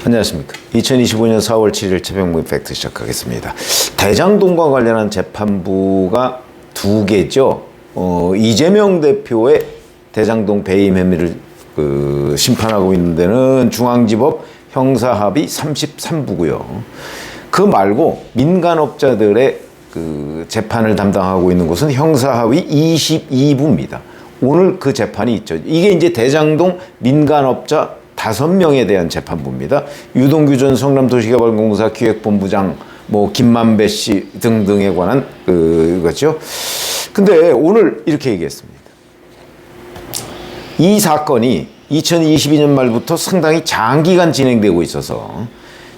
안녕하십니까. 2025년 4월 7일 최병무의 팩트 시작하겠습니다. 대장동과 관련한 재판부가 두 개죠. 이재명 대표의 대장동 배임 혐의를 심판하고 있는 데는 중앙지법 형사합의 33부고요. 그 말고 민간업자들의 재판을 담당하고 있는 곳은 형사합의 22부입니다. 오늘 그 재판이 있죠. 이게 이제 대장동 민간업자 5명에 대한 재판부입니다. 유동규 전 성남도시개발공사 기획본부장, 김만배 씨 등등에 관한 그거죠. 근데 오늘 이렇게 얘기했습니다. 이 사건이 2022년 말부터 상당히 장기간 진행되고 있어서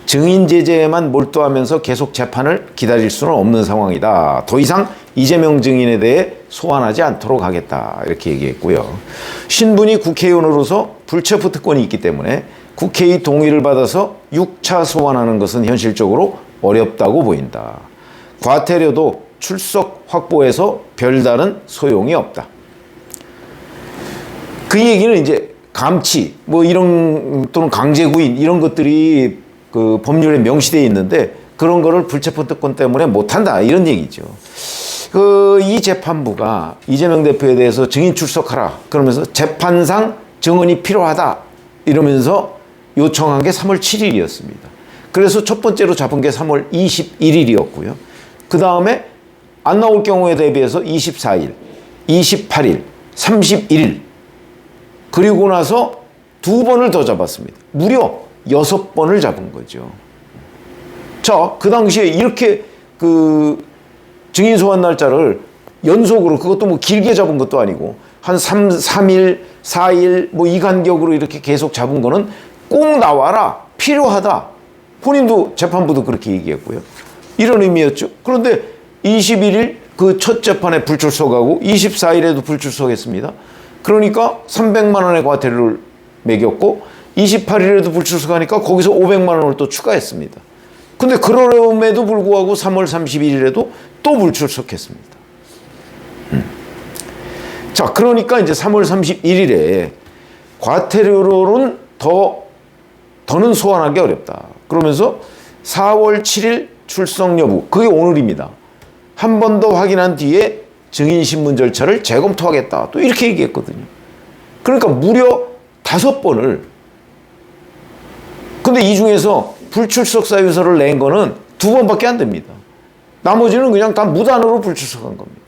증인 제재에만 몰두하면서 계속 재판을 기다릴 수는 없는 상황이다. 더 이상 이재명 증인에 대해 소환하지 않도록 하겠다. 이렇게 얘기했고요. 신분이 국회의원으로서 불체포 특권이 있기 때문에 국회의 동의를 받아서 6차 소환하는 것은 현실적으로 어렵다고 보인다. 과태료도 출석 확보에서 별다른 소용이 없다. 그 얘기는 이제 감치, 이런, 또는 강제구인, 이런 것들이 법률에 명시되어 있는데 그런 거를 불체포 특권 때문에 못한다. 이런 얘기죠. 이 재판부가 이재명 대표에 대해서 증인 출석하라. 그러면서 재판상 증언이 필요하다. 이러면서 요청한 게 3월 7일이었습니다. 그래서 첫 번째로 잡은 게 3월 21일이었고요. 그 다음에 안 나올 경우에 대비해서 24일, 28일, 31일. 그리고 나서 2번을 더 잡았습니다. 무려 6번을 잡은 거죠. 자, 그 당시에 이렇게 증인 소환 날짜를 연속으로, 그것도 길게 잡은 것도 아니고 한 3일, 4일 이 간격으로 이렇게 계속 잡은 거는 꼭 나와라, 필요하다. 본인도 재판부도 그렇게 얘기했고요. 이런 의미였죠. 그런데 21일 그 첫 재판에 불출석하고 24일에도 불출석했습니다. 그러니까 300만 원의 과태료를 매겼고 28일에도 불출석하니까 거기서 500만 원을 또 추가했습니다. 근데 그럼에도 불구하고 3월 31일에도 또 불출석했습니다. 자, 그러니까 이제 3월 31일에 과태료로는 더는 소환하기 어렵다. 그러면서 4월 7일 출석 여부, 그게 오늘입니다. 한 번 더 확인한 뒤에 증인 신문 절차를 재검토하겠다. 또 이렇게 얘기했거든요. 그러니까 무려 5번을. 근데 이 중에서 불출석 사유서를 낸 거는 2번밖에 안 됩니다. 나머지는 그냥 다 무단으로 불출석한 겁니다.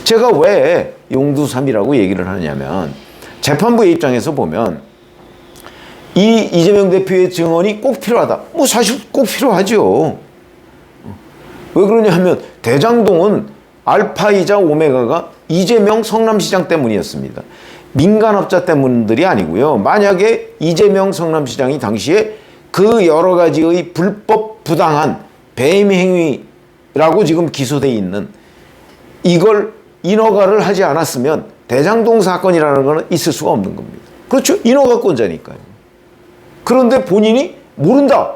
제가 왜 용두삼이라고 얘기를 하냐면 재판부의 입장에서 보면 이 이재명 대표의 증언이 꼭 필요하다. 사실 꼭 필요하죠. 왜 그러냐 하면 대장동은 알파이자 오메가가 이재명 성남시장 때문이었습니다. 민간업자 때문들이 아니고요. 만약에 이재명 성남시장이 당시에 그 여러 가지의 불법 부당한 배임 행위라고 지금 기소돼 있는 이걸 인허가를 하지 않았으면 대장동 사건이라는 것은 있을 수가 없는 겁니다. 그렇죠? 인허가권자니까요. 그런데 본인이 모른다.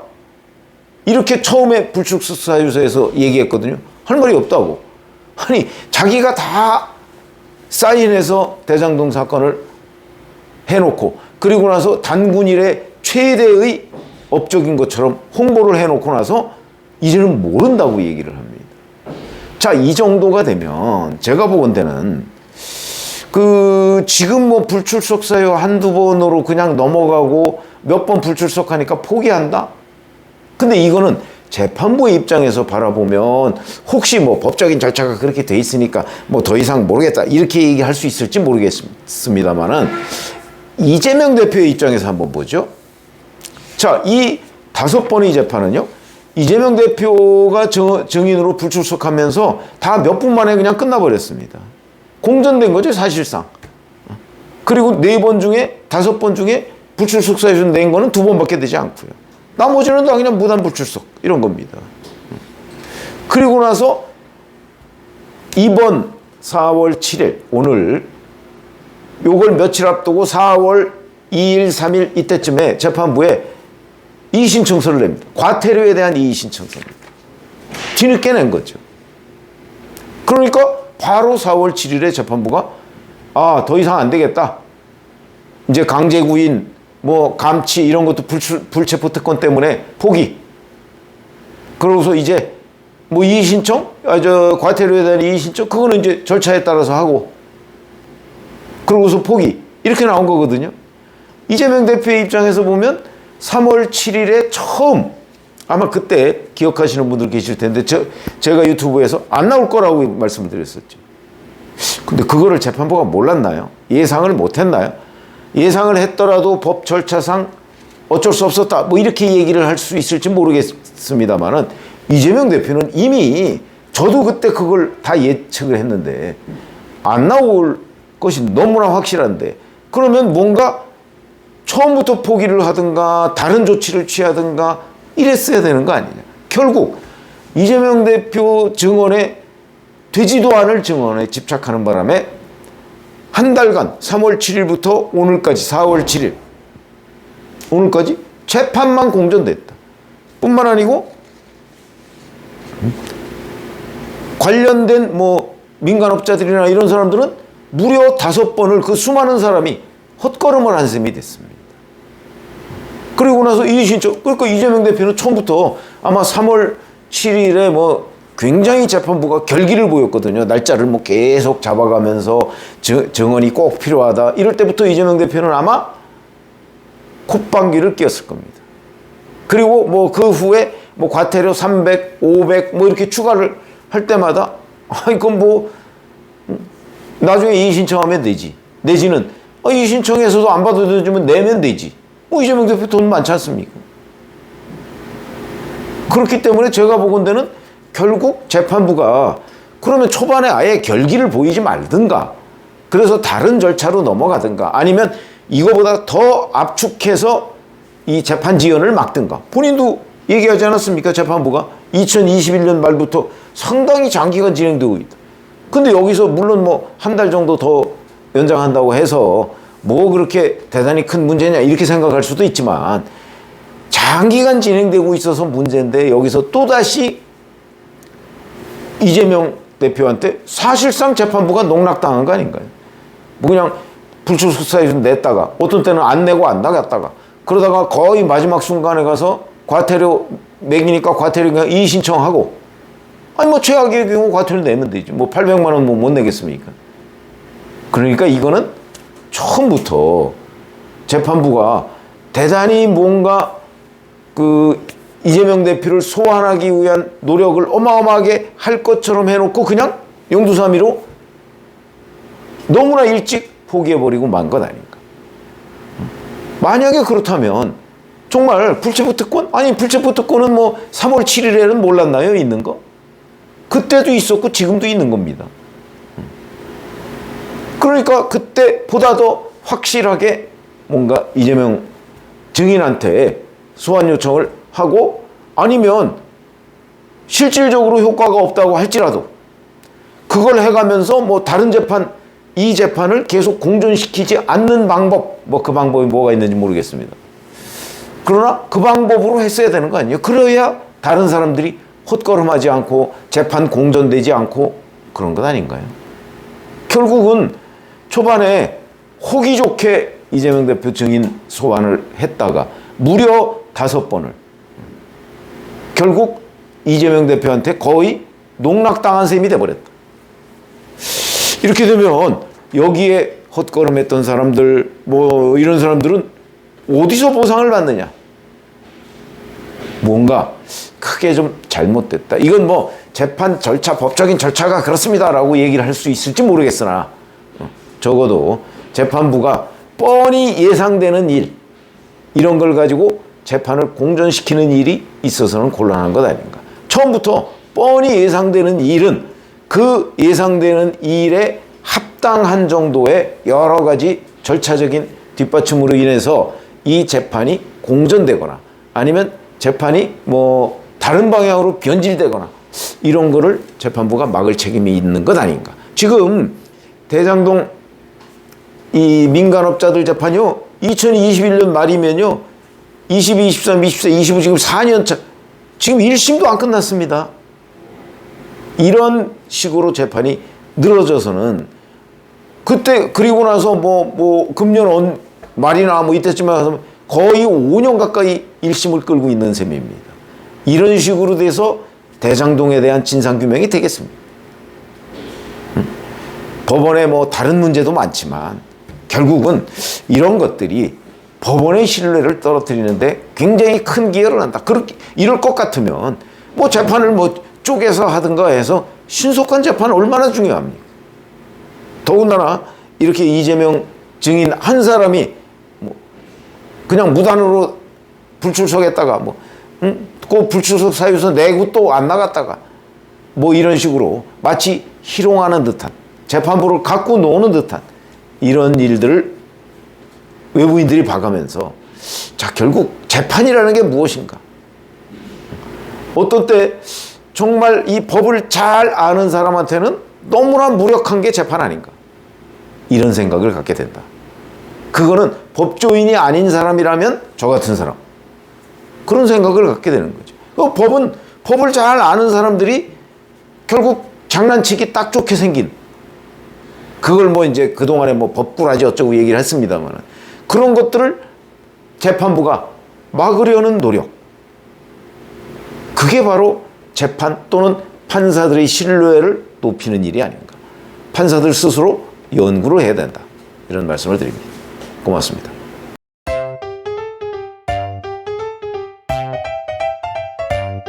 이렇게 처음에 불출석 사유서에서 얘기했거든요. 할 말이 없다고. 아니, 자기가 다 사인해서 대장동 사건을 해놓고 그리고 나서 단군일의 최대의 업적인 것처럼 홍보를 해놓고 나서 이제는 모른다고 얘기를 합니다. 자, 이 정도가 되면 제가 보건대는 지금 불출석 사유 한두 번으로 그냥 넘어가고 몇 번 불출석하니까 포기한다? 근데 이거는 재판부의 입장에서 바라보면 혹시 법적인 절차가 그렇게 돼 있으니까 더 이상 모르겠다 이렇게 얘기할 수 있을지 모르겠습니다만은 이재명 대표의 입장에서 한번 보죠. 자, 이 5번의 재판은요, 이재명 대표가 증인으로 불출석하면서 다 몇 분 만에 그냥 끝나버렸습니다. 공전된 거죠, 사실상. 그리고 4번 중에 5번 중에 불출석 사유 낸 거는 2번밖에 되지 않고요. 나머지는 다 그냥 무단 불출석 이런 겁니다. 그리고 나서 이번 4월 7일 오늘 요걸 며칠 앞두고 4월 2일 3일 이때쯤에 재판부에 이의신청서를 냅니다. 과태료에 대한 이의신청서입니다. 뒤늦게 낸 거죠. 그러니까 바로 4월 7일에 재판부가 더 이상 안 되겠다. 이제 강제구인, 뭐 감치 이런 것도 불체포 특권 때문에 포기. 그러고서 이제 뭐 이의 신청, 과태료에 대한 이의 신청, 그거는 이제 절차에 따라서 하고, 그러고서 포기. 이렇게 나온 거거든요. 이재명 대표의 입장에서 보면 3월 7일에 처음, 아마 그때 기억하시는 분들 계실 텐데, 제가 유튜브에서 안 나올 거라고 말씀을 드렸었죠. 근데 그거를 재판부가 몰랐나요? 예상을 못 했나요? 예상을 했더라도 법 절차상 어쩔 수 없었다, 뭐 이렇게 얘기를 할 수 있을지 모르겠습니다만은, 이재명 대표는 이미, 저도 그때 그걸 다 예측을 했는데 안 나올 것이 너무나 확실한데, 그러면 뭔가 처음부터 포기를 하든가 다른 조치를 취하든가 이랬어야 되는 거 아니냐. 결국 이재명 대표 증언에, 되지도 않을 증언에 집착하는 바람에 한 달간 3월 7일부터 오늘까지 4월 7일 오늘까지 재판만 공전됐다. 뿐만 아니고 관련된 뭐 민간업자들이나 이런 사람들은 무려 5번을, 그 수많은 사람이 헛걸음을 한 셈이 됐습니다. 그리고 나서 이의 신청, 그러니까 이재명 대표는 처음부터 아마 3월 7일에 뭐 굉장히 재판부가 결기를 보였거든요. 날짜를 뭐 계속 잡아가면서 증언이 꼭 필요하다. 이럴 때부터 이재명 대표는 아마 콧방귀를 뀌었을 겁니다. 그리고 뭐 그 후에 뭐 과태료 300, 500 뭐 이렇게 추가를 할 때마다, 이건 뭐 나중에 이의 신청하면 되지. 내지는 이의 신청해서도 안 받아주면 내면 되지. 뭐 이재명 대표 돈 많지 않습니까? 그렇기 때문에 제가 보건대는 결국 재판부가 그러면 초반에 아예 결기를 보이지 말든가, 그래서 다른 절차로 넘어가든가, 아니면 이거보다 더 압축해서 이 재판 지연을 막든가. 본인도 얘기하지 않았습니까? 재판부가 2021년 말부터 상당히 장기간 진행되고 있다. 근데 여기서 물론 뭐 한 달 정도 더 연장한다고 해서 뭐 그렇게 대단히 큰 문제냐 이렇게 생각할 수도 있지만, 장기간 진행되고 있어서 문제인데 여기서 또다시 이재명 대표한테 사실상 재판부가 농락당한 거 아닌가요? 뭐 그냥 불출석사에서 냈다가 어떤 때는 안 내고 안 나갔다가, 그러다가 거의 마지막 순간에 가서 과태료 매기니까 과태료 그냥 이의 신청하고, 아니 뭐 최악의 경우 과태료 내면 되지. 뭐 800만 원 뭐 못 내겠습니까? 그러니까 이거는 처음부터 재판부가 대단히 뭔가 그 이재명 대표를 소환하기 위한 노력을 어마어마하게 할 것처럼 해놓고 그냥 용두사미로 너무나 일찍 포기해버리고 만 것 아닌가. 만약에 그렇다면 정말 불체포 특권? 아니 불체포 특권은 뭐 3월 7일에는 몰랐나요? 있는 거? 그때도 있었고 지금도 있는 겁니다. 그러니까 그때보다 더 확실하게 뭔가 이재명 증인한테 소환 요청을 하고, 아니면 실질적으로 효과가 없다고 할지라도 그걸 해가면서 뭐 다른 재판, 이 재판을 계속 공전시키지 않는 방법, 뭐 그 방법이 뭐가 있는지 모르겠습니다. 그러나 그 방법으로 했어야 되는 거 아니에요? 그래야 다른 사람들이 헛걸음하지 않고 재판 공전되지 않고 그런 것 아닌가요? 결국은 초반에 호기 좋게 이재명 대표 증인 소환을 했다가 무려 5번을 결국 이재명 대표한테 거의 농락당한 셈이 돼버렸다. 이렇게 되면 여기에 헛걸음했던 사람들, 뭐 이런 사람들은 어디서 보상을 받느냐? 뭔가 크게 좀 잘못됐다. 이건 뭐 재판 절차, 법적인 절차가 그렇습니다라고 얘기를 할 수 있을지 모르겠으나, 적어도 재판부가 뻔히 예상되는 일, 이런 걸 가지고 재판을 공전시키는 일이 있어서는 곤란한 것 아닌가. 처음부터 뻔히 예상되는 일은 그 예상되는 일에 합당한 정도의 여러 가지 절차적인 뒷받침으로 인해서 이 재판이 공전되거나 아니면 재판이 뭐 다른 방향으로 변질되거나 이런 거를 재판부가 막을 책임이 있는 것 아닌가. 지금 대장동 이 민간업자들 재판이요, 2021년 말이면요 22, 23, 24, 25 지금 4년 차, 지금 1심도 안 끝났습니다. 이런 식으로 재판이 늘어져서는 그때, 그리고 나서 뭐 금년 말이나 뭐 이때쯤에 가서 거의 5년 가까이 1심을 끌고 있는 셈입니다. 이런 식으로 돼서 대장동에 대한 진상규명이 되겠습니다. 법원에 뭐 다른 문제도 많지만 결국은 이런 것들이 법원의 신뢰를 떨어뜨리는데 굉장히 큰 기여를 한다. 그렇게 이럴 것 같으면 뭐 재판을 뭐 쪼개서 하든가 해서 신속한 재판 얼마나 중요합니까? 더군다나 이렇게 이재명 증인 한 사람이 뭐 그냥 무단으로 불출석했다가 뭐 그 불출석 사유에서 내고 또 안 나갔다가 뭐 이런 식으로 마치 희롱하는 듯한 재판부를 갖고 노는 듯한 이런 일들을 외부인들이 봐가면서 자 결국 재판이라는 게 무엇인가? 어떤 때 정말 이 법을 잘 아는 사람한테는 너무나 무력한 게 재판 아닌가? 이런 생각을 갖게 된다. 그거는 법조인이 아닌 사람이라면 저 같은 사람 그런 생각을 갖게 되는 거죠. 법을 잘 아는 사람들이 결국 장난치기 딱 좋게 생긴 그걸 뭐 이제 그동안에 뭐 법꾸라지 어쩌고 얘기를 했습니다만 그런 것들을 재판부가 막으려는 노력 그게 바로 재판 또는 판사들의 신뢰를 높이는 일이 아닌가. 판사들 스스로 연구를 해야 된다. 이런 말씀을 드립니다. 고맙습니다.